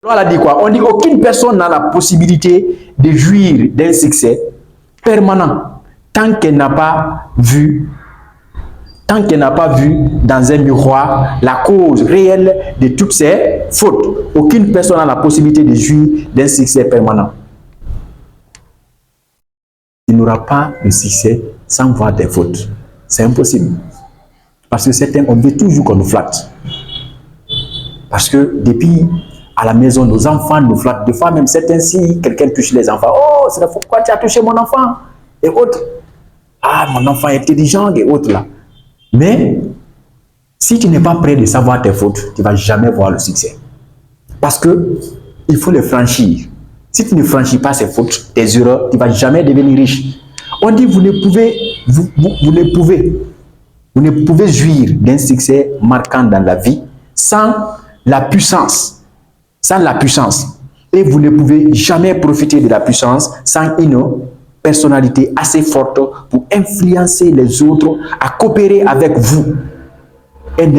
On a dit quoi? On dit aucune personne n'a la possibilité de jouir d'un succès permanent tant qu'elle n'a pas vu dans un miroir la cause réelle de toutes ses fautes. Aucune personne n'a la possibilité de jouir d'un succès permanent. Il n'aura pas de succès sans voir des fautes. C'est impossible. Parce que certains, on veut toujours qu'on nous flatte. Parce que depuis à la maison, nos enfants nous flattent. Des fois, même certains, si quelqu'un touche les enfants, oh, c'est pourquoi tu as touché mon enfant? Et autres. Ah, mon enfant est intelligent et autres là. Mais si tu n'es pas prêt de savoir tes fautes, tu ne vas jamais voir le succès. Parce que il faut les franchir. Si tu ne franchis pas ces fautes, tes erreurs, tu ne vas jamais devenir riche. On dit vous ne pouvez jouir d'un succès marquant dans la vie sans la puissance. Sans la puissance. Et vous ne pouvez jamais profiter de la puissance sans une personnalité assez forte pour influencer les autres à coopérer avec vous. Dans un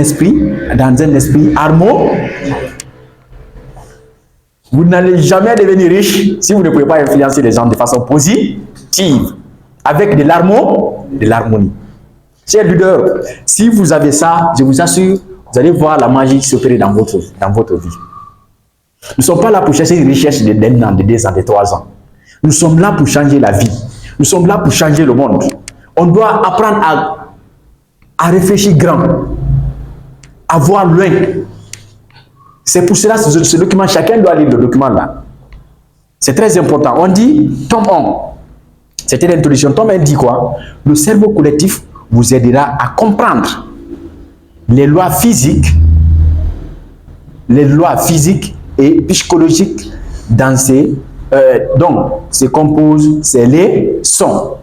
esprit harmonieux. Vous n'allez jamais devenir riche si vous ne pouvez pas influencer les gens de façon positive, avec de l'harmonie. Chers leaders, si vous avez ça, je vous assure, vous allez voir la magie s'opérer dans votre vie. Nous ne sommes pas là pour chercher une richesse de 1 an, de 2 ans, de 3 ans. Nous sommes là pour changer la vie. Nous sommes là pour changer le monde. On doit apprendre à réfléchir grand, à voir loin. C'est pour cela que ce document, chacun doit lire le document là. C'est très important. On dit, tome 1, c'était l'introduction. Tome 1 dit quoi? Le cerveau collectif vous aidera à comprendre les lois physiques et psychologiques dans se composent, c'est les sons.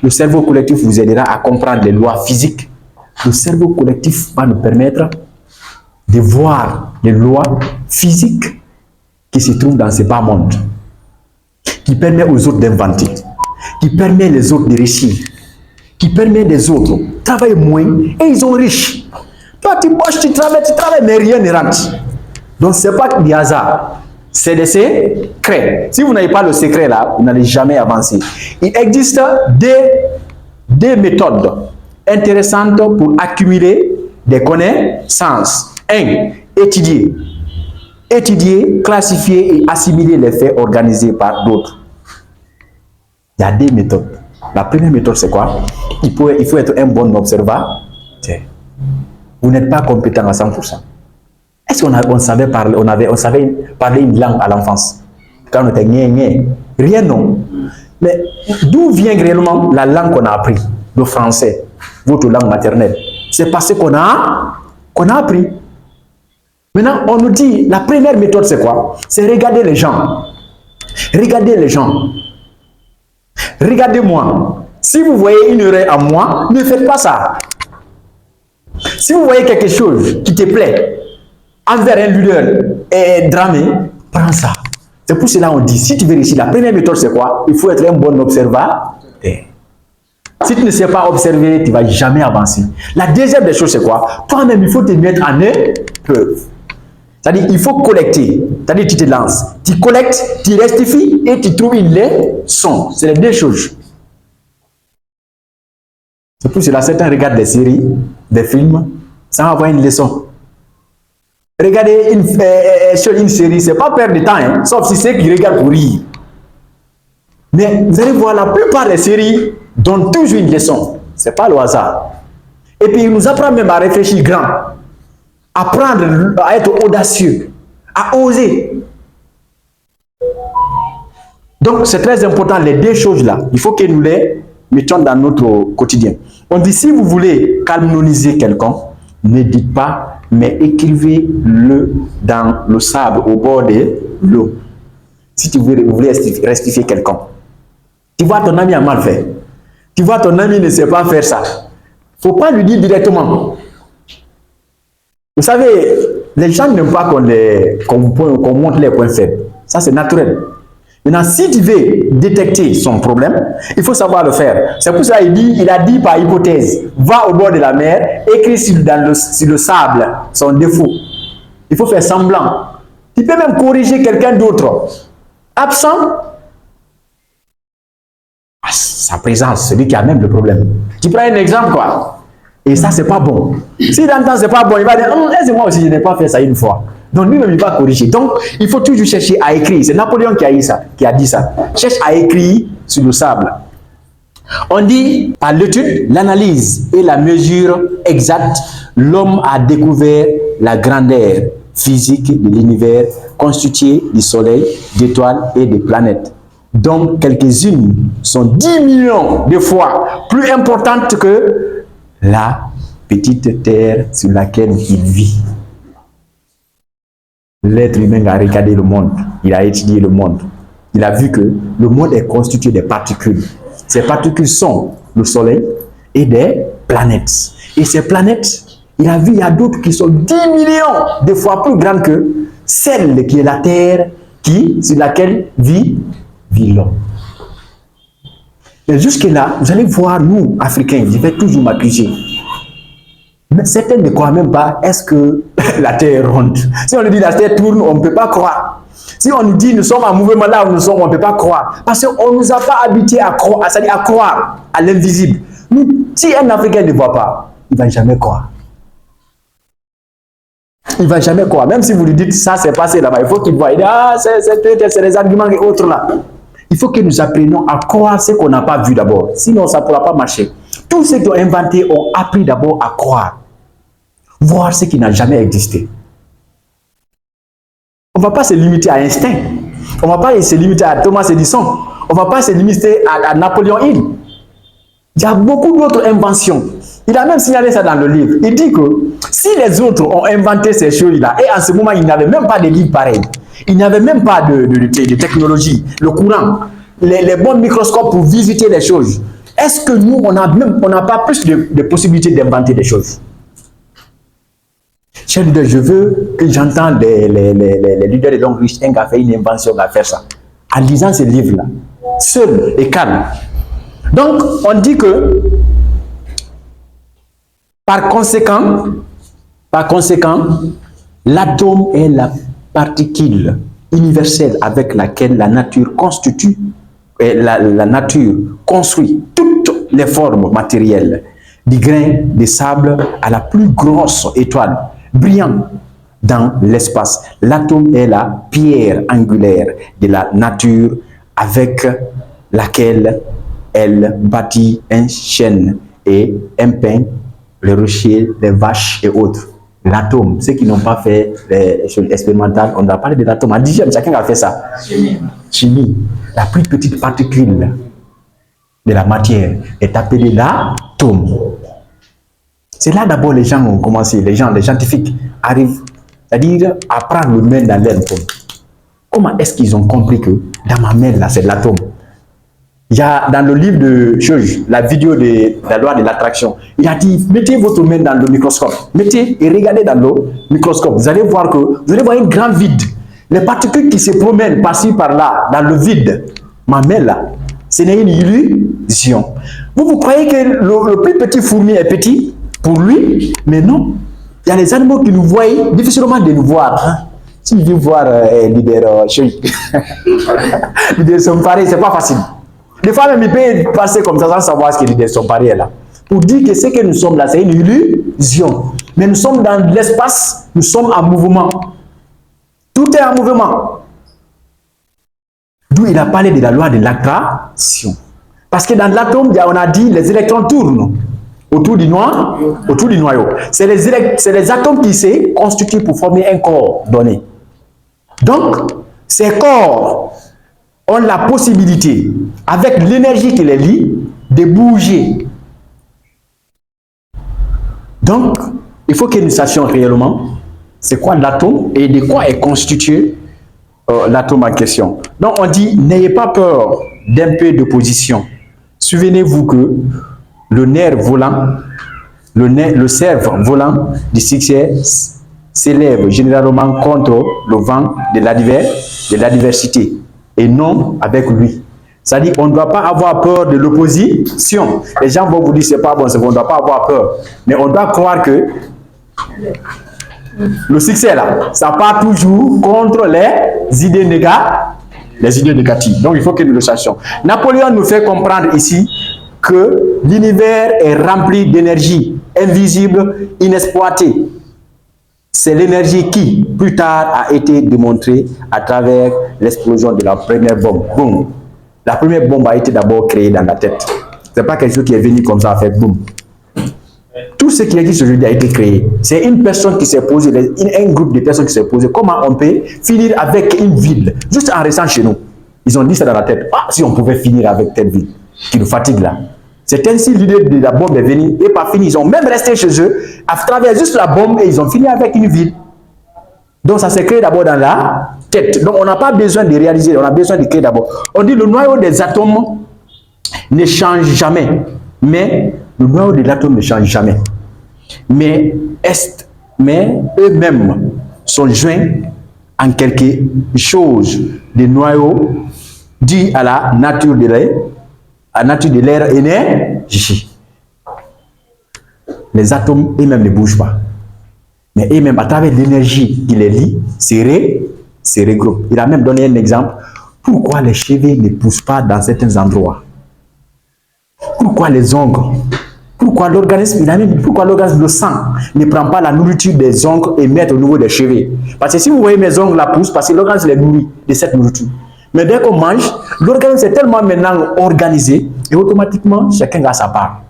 Le cerveau collectif vous aidera à comprendre les lois physiques. Le cerveau collectif va nous permettre de voir les lois physiques qui se trouvent dans ce bas monde, qui permet aux autres d'inventer, qui permet les autres de réussir, qui permet des autres de travailler moins et ils sont riches. Toi, tu bosses, tu travailles, mais rien ne rentre. Donc, ce n'est pas du hasard. C'est des secrets. Si vous n'avez pas le secret là, vous n'allez jamais avancer. Il existe des méthodes intéressantes pour accumuler des connaissances. 1. Étudier, classifier et assimiler les faits organisés par d'autres. Il y a des méthodes. La première méthode, c'est quoi? Il faut être un bon observateur. Vous n'êtes pas compétent à 100%. Est-ce qu'on savait parler, on savait parler une langue à l'enfance? Quand on était gné, rien non. Mais d'où vient réellement la langue qu'on a appris? Le français, votre langue maternelle. C'est parce qu'on a appris. Maintenant, on nous dit, la première méthode, c'est quoi? C'est regarder les gens. Regardez les gens. Regardez-moi. Si vous voyez une erreur à moi, ne faites pas ça. Si vous voyez quelque chose qui te plaît, envers un leader et dramé, prends ça. C'est pour cela qu'on dit, si tu veux réussir, la première méthode, c'est quoi? Il faut être un bon observateur. Si tu ne sais pas observer, tu ne vas jamais avancer. La deuxième des choses, c'est quoi? Toi-même, il faut te mettre en épreuve. C'est-à-dire, il faut collecter. C'est-à-dire, tu te lances. Tu collectes, tu rectifies et tu trouves une leçon. C'est les deux choses. C'est pour cela que certains regardent des séries, des films, sans avoir une leçon. Regardez une série, c'est pas perdre de temps, hein, sauf si c'est qui regardent pour rire. Mais vous allez voir, la plupart des séries donnent toujours une leçon. C'est pas le hasard. Et puis, il nous apprend même à réfléchir grand, apprendre à être audacieux, à oser. Donc, c'est très important, les deux choses-là. Il faut que nous les mettions dans notre quotidien. On dit, si vous voulez canoniser quelqu'un, ne dites pas, mais écrivez-le dans le sable, au bord de l'eau. Si tu voulez rectifier quelqu'un. Tu vois, ton ami a mal fait. Tu vois, ton ami ne sait pas faire ça. Il ne faut pas lui dire directement. Vous savez, les gens n'aiment pas qu'on montre les points faibles. Ça, c'est naturel. Maintenant, si tu veux détecter son problème, il faut savoir le faire. C'est pour ça qu'il a dit par hypothèse, va au bord de la mer, écris sur le sable son défaut. Il faut faire semblant. Tu peux même corriger quelqu'un d'autre. Absent, sa présence, celui qui a même le problème. Tu prends un exemple, quoi. Et ça, c'est pas bon. Si dans le temps, c'est pas bon, il va dire, moi aussi, je n'ai pas fait ça une fois. Donc, lui-même, il va corriger. Donc, il faut toujours chercher à écrire. C'est Napoléon qui a dit ça. Cherche à écrire sur le sable. On dit, par l'étude, l'analyse et la mesure exacte, l'homme a découvert la grandeur physique de l'univers constitué du soleil, d'étoiles et des planètes. Donc, quelques-unes sont 10 millions de fois plus importantes que la petite terre sur laquelle il vit. L'être humain a regardé le monde, il a étudié le monde. Il a vu que le monde est constitué de particules. Ces particules sont le soleil et des planètes. Et ces planètes, il a vu, il y a d'autres qui sont 10 millions de fois plus grandes que celle qui est la terre sur laquelle vit l'homme. Mais jusque-là, vous allez voir, nous, Africains, je vais toujours m'accuser. Mais certains ne croient même pas, est-ce que la terre est ronde? Si on nous dit la terre tourne, on ne peut pas croire. Si on nous dit nous sommes en mouvement là où nous sommes, on ne peut pas croire. Parce qu'on ne nous a pas habitués à croire, c'est-à-dire à croire à l'invisible. Si un Africain ne voit pas, il ne va jamais croire. Il ne va jamais croire. Même si vous lui dites ça s'est passé là-bas, il faut qu'il voie. Il dit, c'est les arguments et autres là. Il faut que nous apprenions à croire ce qu'on n'a pas vu d'abord. Sinon, ça ne pourra pas marcher. Tous ceux qui ont inventé ont appris d'abord à croire. Voir ce qui n'a jamais existé. On ne va pas se limiter à Einstein. On ne va pas se limiter à Thomas Edison. On ne va pas se limiter à Napoléon Hill. Il y a beaucoup d'autres inventions. Il a même signalé ça dans le livre. Il dit que si les autres ont inventé ces choses-là, et en ce moment, il n'y avait même pas de livres pareils, il n'y avait même pas de technologie, le courant, les bons microscopes pour visiter les choses, est-ce que nous, on n'a pas plus de possibilités d'inventer des choses? Cher leader, je veux que j'entende les leaders de Long Reach a fait une invention à faire ça. En lisant ce livre-là, seul et calme. Donc, on dit que, par conséquent, l'atome est la particule universelle avec laquelle la nature constitue, et la nature construit toutes les formes matérielles, du grain de sable à la plus grosse étoile, brillant dans l'espace. L'atome est la pierre angulaire de la nature avec laquelle elle bâtit un chêne et un pin, les rochers, les vaches et autres. L'atome, ceux qui n'ont pas fait les choses expérimentales, on doit parler de l'atome. En 10e, chacun a fait ça. Chimie. La plus petite particule de la matière est appelée l'atome. C'est là d'abord les gens ont commencé, les scientifiques arrivent, c'est-à-dire à prendre le main dans l'atome. Comment est-ce qu'ils ont compris que dans ma main là, c'est l'atome? Il y a dans le livre de choses, la vidéo de la loi de l'attraction, il a dit, mettez votre main dans le microscope, mettez et regardez dans le microscope. Vous allez voir un grand vide. Les particules qui se promènent par-ci, par-là, dans le vide, ma main là, ce n'est une illusion. Vous croyez que le plus petit fourmi est petit pour lui, mais non. Il y a les animaux qui nous voient difficilement de nous voir. Hein? Si je veux voir leader Sompare, c'est pas facile. Des fois même il peut passer comme ça sans savoir ce que leader Sompare est là. Pour dire que ce que nous sommes là, c'est une illusion. Mais nous sommes dans l'espace, nous sommes en mouvement. Tout est en mouvement. D'où il a parlé de la loi de l'attraction. Parce que dans l'atome, on a dit les électrons tournent autour du noyau. C'est les atomes qui se constituent pour former un corps donné. Donc, ces corps ont la possibilité, avec l'énergie qui les lie, de bouger. Donc, il faut que nous sachions réellement c'est quoi l'atome et de quoi est constitué l'atome en question. Donc, on dit, n'ayez pas peur d'un peu d'opposition. Souvenez-vous que le cerf volant du succès s'élève généralement contre le vent de l'adversité et non avec lui. C'est-à-dire qu'on ne doit pas avoir peur de l'opposition. Les gens vont vous dire c'est pas bon, on ne doit pas avoir peur. Mais on doit croire que Le succès, là, ça part toujours contre les idées négatives. Donc, il faut que nous le sachions. Napoléon nous fait comprendre ici que l'univers est rempli d'énergie invisible, inexploitée. C'est l'énergie qui, plus tard, a été démontrée à travers l'explosion de la première bombe. Boum. La première bombe a été d'abord créée dans la tête. Ce n'est pas quelque chose qui est venu comme ça, à faire boum. Tout ce qui existe aujourd'hui a été créé. C'est une personne qui s'est posée, un groupe de personnes qui s'est posé. Comment on peut finir avec une ville, juste en restant chez nous? Ils ont dit ça dans la tête. Ah, si on pouvait finir avec telle ville qui nous fatigue là. C'est ainsi l'idée de la bombe est venue et pas fini. Ils ont même resté chez eux à travers juste la bombe et ils ont fini avec une ville. Donc ça s'est créé d'abord dans la tête. Donc on n'a pas besoin de réaliser, on a besoin de créer d'abord. On dit le noyau des atomes ne change jamais. Mais le noyau de l'atome ne change jamais. Mais eux-mêmes sont joints en quelque chose de noyau dû à la nature de l'air, à la nature de l'air énergie. Les atomes eux-mêmes ne bougent pas. Mais eux-mêmes, à travers l'énergie qui les lie, se regroupent. Il a même donné un exemple. Pourquoi les cheveux ne poussent pas dans certains endroits? Pourquoi les ongles? Pourquoi l'organisme, le sang ne prend pas la nourriture des ongles et met au niveau des cheveux? Parce que si vous voyez mes ongles la poussent, parce que l'organisme les nourrit de cette nourriture. Mais dès qu'on mange, l'organisme est tellement maintenant organisé et automatiquement chacun a sa part.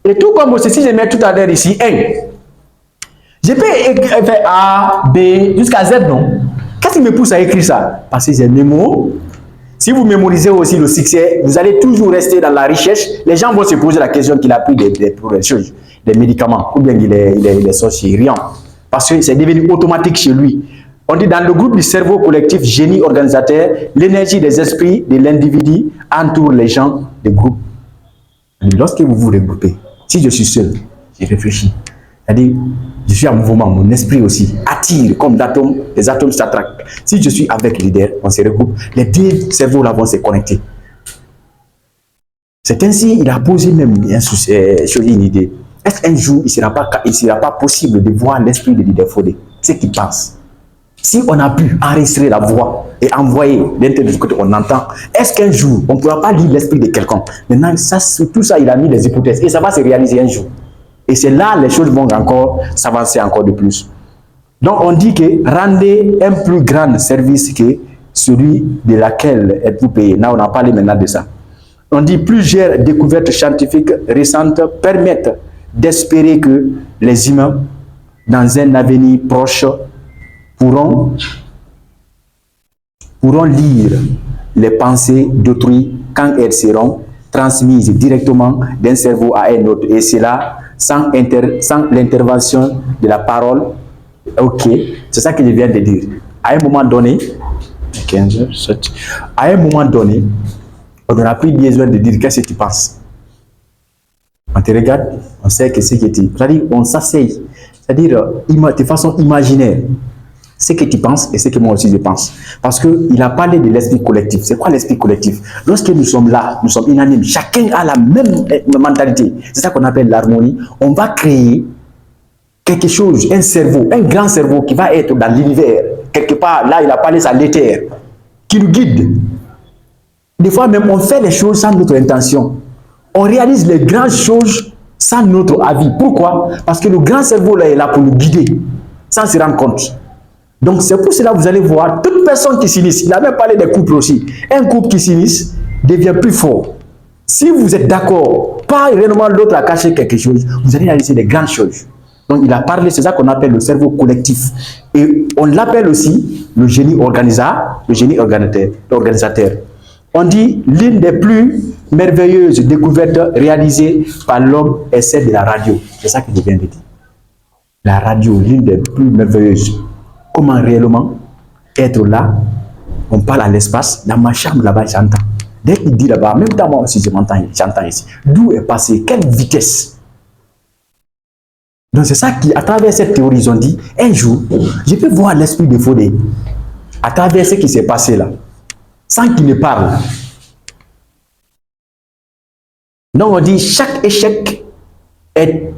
Et tout comme aussi, si je mets tout à l'heure ici, 1, je peux faire A, B, jusqu'à Z, non? Qu'est-ce qui me pousse à écrire ça? Parce que j'ai mes mots. Si vous mémorisez aussi le succès, vous allez toujours rester dans la recherche. Les gens vont se poser la question qu'il a pris des médicaments ou bien il est sorcier, rien. Parce que c'est devenu automatique chez lui. On dit dans le groupe du cerveau collectif génie organisateur, l'énergie des esprits de l'individu entoure les gens du groupe. Lorsque vous vous regroupez, si je suis seul, je réfléchis. C'est-à-dire, je suis en mouvement, mon esprit aussi attire comme les atomes s'attractent. Si je suis avec le leader, on se regroupe, les deux cerveaux là vont se connecter. C'est ainsi, il a posé même une idée. Est-ce qu'un jour, il ne sera pas possible de voir l'esprit de leader Fodé, ce qu'il pense? Si on a pu enregistrer la voix et envoyer l'intérieur du côté on entend, est-ce qu'un jour, on ne pourra pas lire l'esprit de quelqu'un? Maintenant, tout ça, il a mis des hypothèses et ça va se réaliser un jour. Et c'est là les choses vont encore s'avancer encore de plus. Donc on dit que rendez un plus grand service que celui de laquelle êtes-vous payé. Là on a parlé maintenant de ça. On dit plusieurs découvertes scientifiques récentes permettent d'espérer que les humains, dans un avenir proche, pourront lire les pensées d'autrui quand elles seront transmises directement d'un cerveau à un autre. Et c'est là sans l'intervention de la parole. Ok, c'est ça que je viens de dire. À un moment donné, 15h, 7, à un moment donné, on n'a plus besoin de dire qu'est-ce que tu penses. On te regarde, on sait que c'est que tu. C'est-à-dire, on s'asseye. C'est-à-dire, de façon imaginaire, ce que tu penses et ce que moi aussi je pense. Parce qu'il a parlé de l'esprit collectif. C'est quoi l'esprit collectif? Lorsque nous sommes là, nous sommes unanimes, chacun a la même mentalité. C'est ça qu'on appelle l'harmonie. On va créer quelque chose, un cerveau, un grand cerveau qui va être dans l'univers. Quelque part, là, il a parlé ça l'éther, qui nous guide. Des fois même, on fait les choses sans notre intention. On réalise les grandes choses sans notre avis. Pourquoi? Parce que le grand cerveau là est là pour nous guider, sans se rendre compte. Donc c'est pour cela que vous allez voir, toute personne qui s'initie, il a même parlé des couples aussi, un couple qui s'initie devient plus fort. Si vous êtes d'accord, pas réellement l'autre a caché quelque chose, vous allez réaliser des grandes choses. Donc il a parlé, c'est ça qu'on appelle le cerveau collectif. Et on l'appelle aussi le génie organisateur, On dit l'une des plus merveilleuses découvertes réalisées par l'homme est celle de la radio. C'est ça que je viens de dire. La radio, l'une des plus merveilleuses. Comment réellement être là, on parle à l'espace, dans ma chambre là-bas, j'entends. Dès qu'il dit là-bas, même dans moi aussi, j'entends ici. D'où est passé, quelle vitesse? Donc c'est ça qui, à travers cette théorie, ils ont dit, un jour, je peux voir l'esprit de Fodé, à travers ce qui s'est passé là, sans qu'il ne parle. Donc on dit, chaque échec est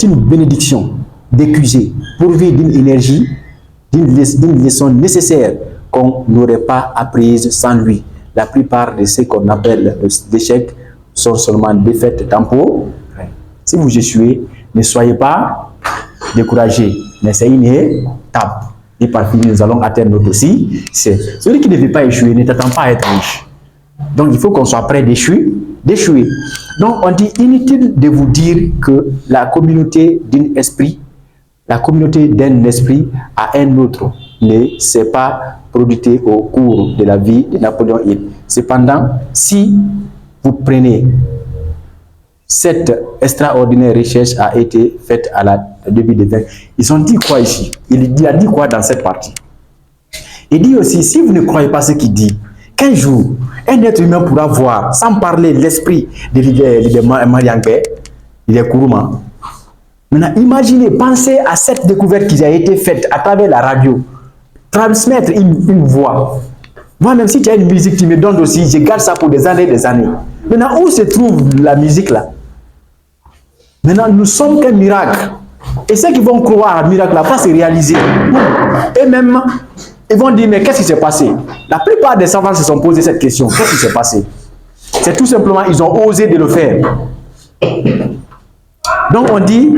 une bénédiction. d'écuser, pourvu d'une énergie, d'une leçon nécessaire qu'on n'aurait pas apprise sans lui. La plupart de ce qu'on appelle des échecs sont seulement défaites temporaires. Si vous échouez, ne soyez pas découragés, mais c'est une étape. Et par finir, nous allons atteindre notre aussi. C'est celui qui ne veut pas échouer, ne t'attend pas à être riche. Donc il faut qu'on soit prêt d'échouer. Donc on dit inutile de vous dire que la communauté d'un esprit à un autre ne s'est pas produite au cours de la vie de Napoléon Hill. Cependant, si vous prenez cette extraordinaire recherche a été faite à la début de 20. Ils ont dit quoi ici? Il a dit quoi dans cette partie? Il dit aussi, si vous ne croyez pas ce qu'il dit, qu'un jour, un être humain pourra voir, sans parler l'esprit de Mariangue, il est Kourouma. Maintenant, imaginez, pensez à cette découverte qui a été faite à travers la radio. Transmettre une voix. Moi-même, si tu as une musique, tu me donnes aussi, je garde ça pour des années et des années. Maintenant, où se trouve la musique là? Maintenant, nous sommes qu'un miracle. Et ceux qui vont croire à un miracle là, va se réaliser. Et même, ils vont dire, mais qu'est-ce qui s'est passé? La plupart des savants se sont posé cette question. Qu'est-ce qui s'est passé? C'est tout simplement, ils ont osé de le faire. Donc on dit,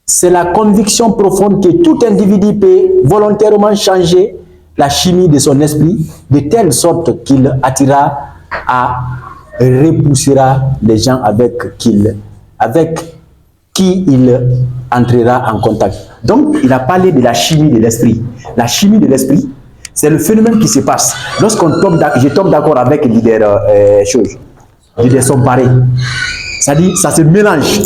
c'est la conviction profonde que tout individu peut volontairement changer la chimie de son esprit de telle sorte qu'il attira à repoussera les gens avec qui il entrera en contact. Donc, il a parlé de la chimie de l'esprit. La chimie de l'esprit, c'est le phénomène qui se passe. Lorsqu'on tombe, je tombe d'accord avec leader Somparé. C'est-à-dire, ça se mélange.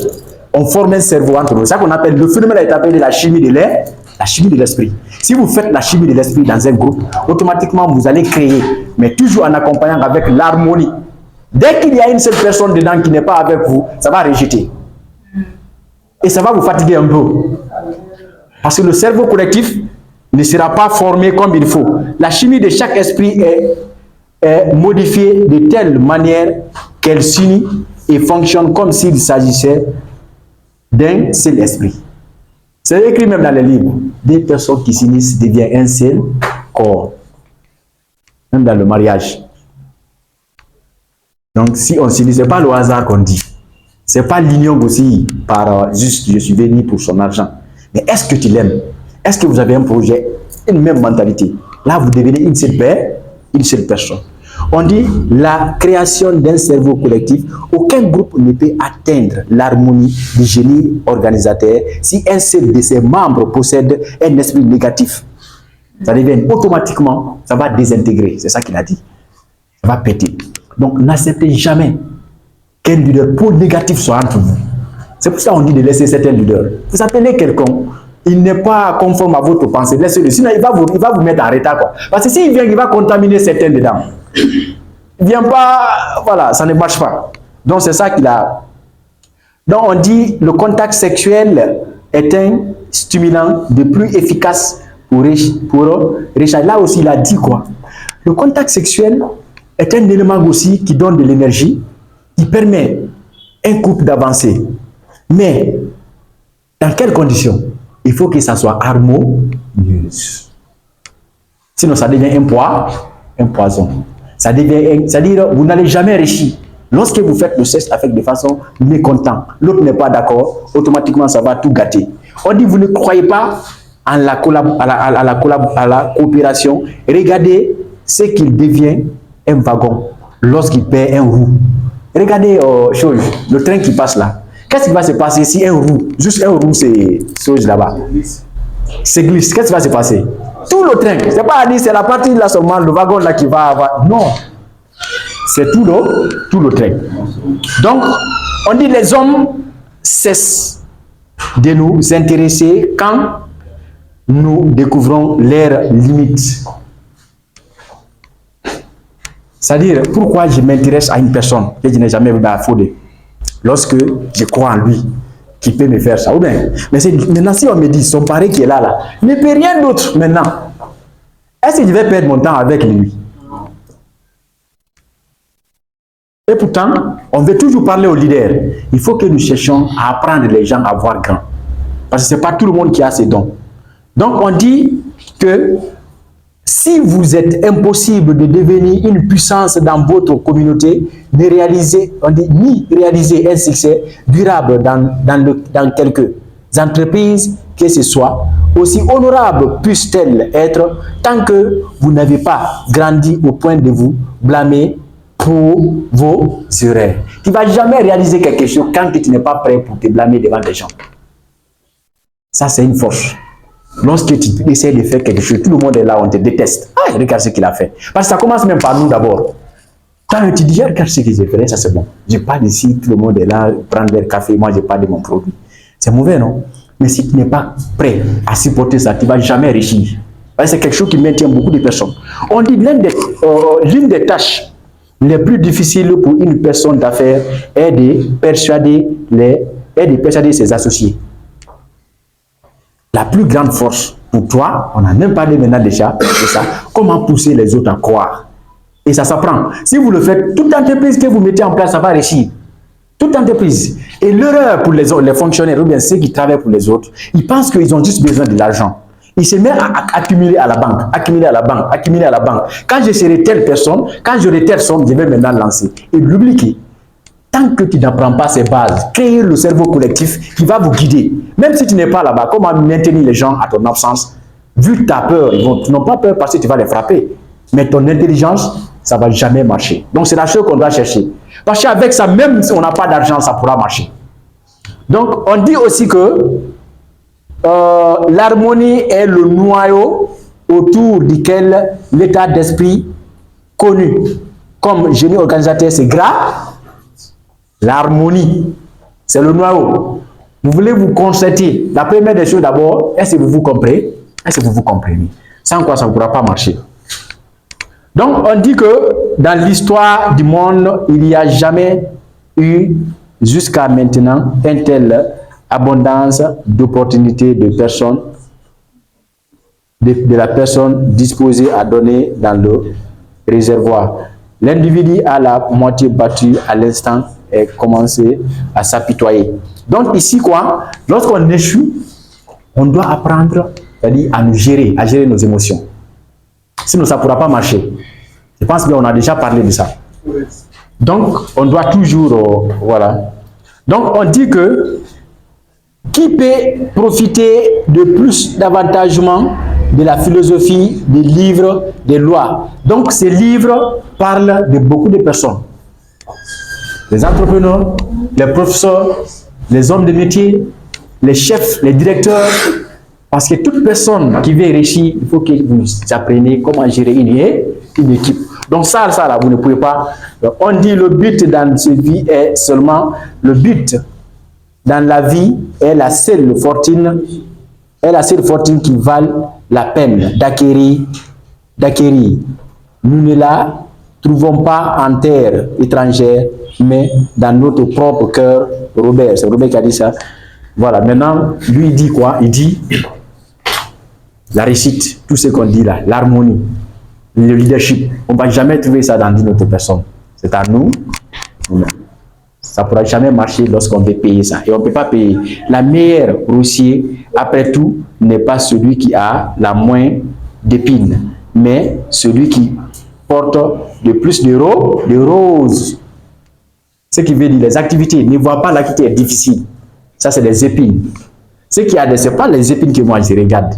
On forme un cerveau entre nous. C'est ça qu'on appelle, le phénomène est appelé la chimie de l'air, la chimie de l'esprit. Si vous faites la chimie de l'esprit dans un groupe, automatiquement, vous allez créer, mais toujours en accompagnant avec l'harmonie. Dès qu'il y a une seule personne dedans qui n'est pas avec vous, ça va rejeter. Et ça va vous fatiguer un peu. Parce que le cerveau collectif ne sera pas formé comme il faut. La chimie de chaque esprit est modifiée de telle manière qu'elle s'unit et fonctionne comme s'il s'agissait d'un seul esprit. C'est écrit même dans les livres. Des personnes qui s'unissent deviennent un seul corps. Même dans le mariage. Donc si on s'unit, ce n'est pas le hasard qu'on dit. Ce n'est pas l'union aussi par juste je suis venu pour son argent. Mais est-ce que tu l'aimes? Est-ce que vous avez un projet, une même mentalité? Là, vous devenez une seule paix, une seule personne. On dit la création d'un cerveau collectif. Aucun groupe ne peut atteindre l'harmonie du génie organisateur si un seul de ses membres possède un esprit négatif. Ça devient automatiquement, ça va désintégrer. C'est ça qu'il a dit. Ça va péter. Donc, n'acceptez jamais qu'un leader pour négatif soit entre vous. C'est pour ça qu'on dit de laisser certains leaders. Vous appelez quelqu'un, il n'est pas conforme à votre pensée, laissez-le. Sinon, il va vous mettre en retard, quoi. Parce que s'il vient, il va contaminer certains dedans. Il ne vient pas, voilà, ça ne marche pas. Donc, c'est ça qu'il a. Donc, on dit le contact sexuel est un stimulant de plus efficace pour Richard. Là aussi, il a dit quoi? Le contact sexuel est un élément aussi qui donne de l'énergie, qui permet un couple d'avancer. Mais, dans quelles conditions? Il faut que ça soit harmonieuse. Sinon, ça devient un poison. Ça devient, c'est-à-dire, vous n'allez jamais réussir. Lorsque vous faites le sexe avec de façon mécontente, l'autre n'est pas d'accord, automatiquement, ça va tout gâter. On dit, vous ne croyez pas à la coopération. Regardez ce qu'il devient un wagon lorsqu'il perd un roue. Regardez le train qui passe là. Qu'est-ce qui va se passer si un roue, juste un roue, c'est chose là-bas, c'est glisse, qu'est-ce qui va se passer? Tout le train, c'est pas à dire c'est la partie là seulement, le wagon là qui va avoir, non, c'est tout le train. Donc, on dit les hommes cessent de nous intéresser quand nous découvrons leurs limites. C'est-à-dire, pourquoi je m'intéresse à une personne que je n'ai jamais vu affronter? Lorsque je crois en lui, qui peut me faire ça. Ou bien, mais maintenant, si on me dit, son pari qui est là, ne peut rien d'autre maintenant. Est-ce que je vais perdre mon temps avec lui? Et pourtant, on veut toujours parler aux leaders. Il faut que nous cherchions à apprendre les gens à voir grand. Parce que ce n'est pas tout le monde qui a ces dons. Donc, on dit que si vous êtes impossible de devenir une puissance dans votre communauté, ni réaliser un succès durable dans quelques entreprises que ce soit, aussi honorable puisse-t-elle être, tant que vous n'avez pas grandi au point de vous blâmer pour vos erreurs. Tu ne vas jamais réaliser quelque chose quand tu n'es pas prêt pour te blâmer devant les gens. Ça, c'est une force. Lorsque tu essaies de faire quelque chose, tout le monde est là, on te déteste. Ah, regarde ce qu'il a fait. Parce que ça commence même par nous d'abord. Quand tu dis, regarde ce que j'ai fait, ça c'est bon. Je parle ici, tout le monde est là, prendre leur café, moi je parle de mon produit. C'est mauvais, non? Mais si tu n'es pas prêt à supporter ça, tu ne vas jamais réussir. C'est quelque chose qui maintient beaucoup de personnes. On dit l'une des tâches les plus difficiles pour une personne d'affaires est de persuader ses associés. La plus grande force pour toi, on n'a même pas parlé maintenant déjà de ça, comment pousser les autres à croire. Et ça s'apprend. Si vous le faites, toute entreprise que vous mettez en place, ça va réussir. Toute entreprise. Et l'erreur pour les fonctionnaires, ou bien ceux qui travaillent pour les autres, ils pensent qu'ils ont juste besoin de l'argent. Ils se mettent à accumuler à la banque, accumuler à la banque, accumuler à la banque. Quand je serai telle personne, quand j'aurai telle somme, je vais maintenant lancer. Et l'oublier. Tant que tu n'apprends pas ces bases, créer le cerveau collectif qui va vous guider. Même si tu n'es pas là-bas, comment maintenir les gens à ton absence? Vu ta peur, ils n'ont pas peur parce que tu vas les frapper. Mais ton intelligence, ça ne va jamais marcher. Donc c'est la chose qu'on doit chercher. Parce qu'avec ça, même si on n'a pas d'argent, ça pourra marcher. Donc on dit aussi que l'harmonie est le noyau autour duquel l'état d'esprit connu comme génie organisateur, c'est gras. L'harmonie, c'est le noyau. Vous voulez vous concerter. La première des choses d'abord, est-ce que vous vous comprenez? Est-ce que vous vous comprenez? Sans quoi ça ne pourra pas marcher. Donc, on dit que dans l'histoire du monde, il n'y a jamais eu, jusqu'à maintenant, une telle abondance d'opportunités de personnes, de la personne disposée à donner dans le réservoir. L'individu a la moitié battu à l'instant et commencé à s'apitoyer. Donc ici, quoi, lorsqu'on échoue, on doit apprendre, c'est-à-dire à nous gérer, à gérer nos émotions. Sinon, ça ne pourra pas marcher. Je pense qu'on a déjà parlé de ça. Donc, on doit toujours, voilà. Donc, on dit que qui peut profiter de plus d'avantagement de la philosophie des livres des lois. Donc, ces livres parlent de beaucoup de personnes. Les entrepreneurs, les professeurs, les hommes de métier, les chefs, les directeurs. Parce que toute personne qui veut réussir, il faut que vous appreniez comment gérer une équipe. Donc ça là, vous ne pouvez pas. On dit le but dans cette vie est seulement, le but dans la vie est la seule fortune qui vale la peine d'acquérir. Nous ne la trouvons pas en terre étrangère, mais dans notre propre cœur. Robert, c'est Robert qui a dit ça. Voilà, maintenant, lui il dit quoi? Il dit la réussite, tout ce qu'on dit là, l'harmonie, le leadership. On ne va jamais trouver ça dans une autre personne. C'est à nous. Ça ne pourra jamais marcher lorsqu'on veut payer ça. Et on ne peut pas payer. La meilleure roussier, après tout, n'est pas celui qui a la moins d'épines, mais celui qui porte le plus de roses. Ce qui veut dire les activités. Ne voit pas l'activité difficile. Ça, c'est les épines. Ce qui a, ce n'est pas les épines que moi je regarde,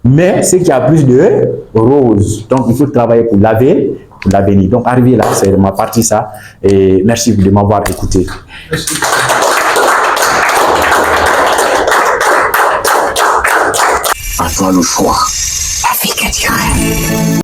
mais ce qui a plus de roses. Donc, il faut travailler pour laver, pour l'avenir. Donc, arrivé là, c'est ma partie ça. Et merci de m'avoir écouté. Merci. À toi le choix. La vie que tu rêves.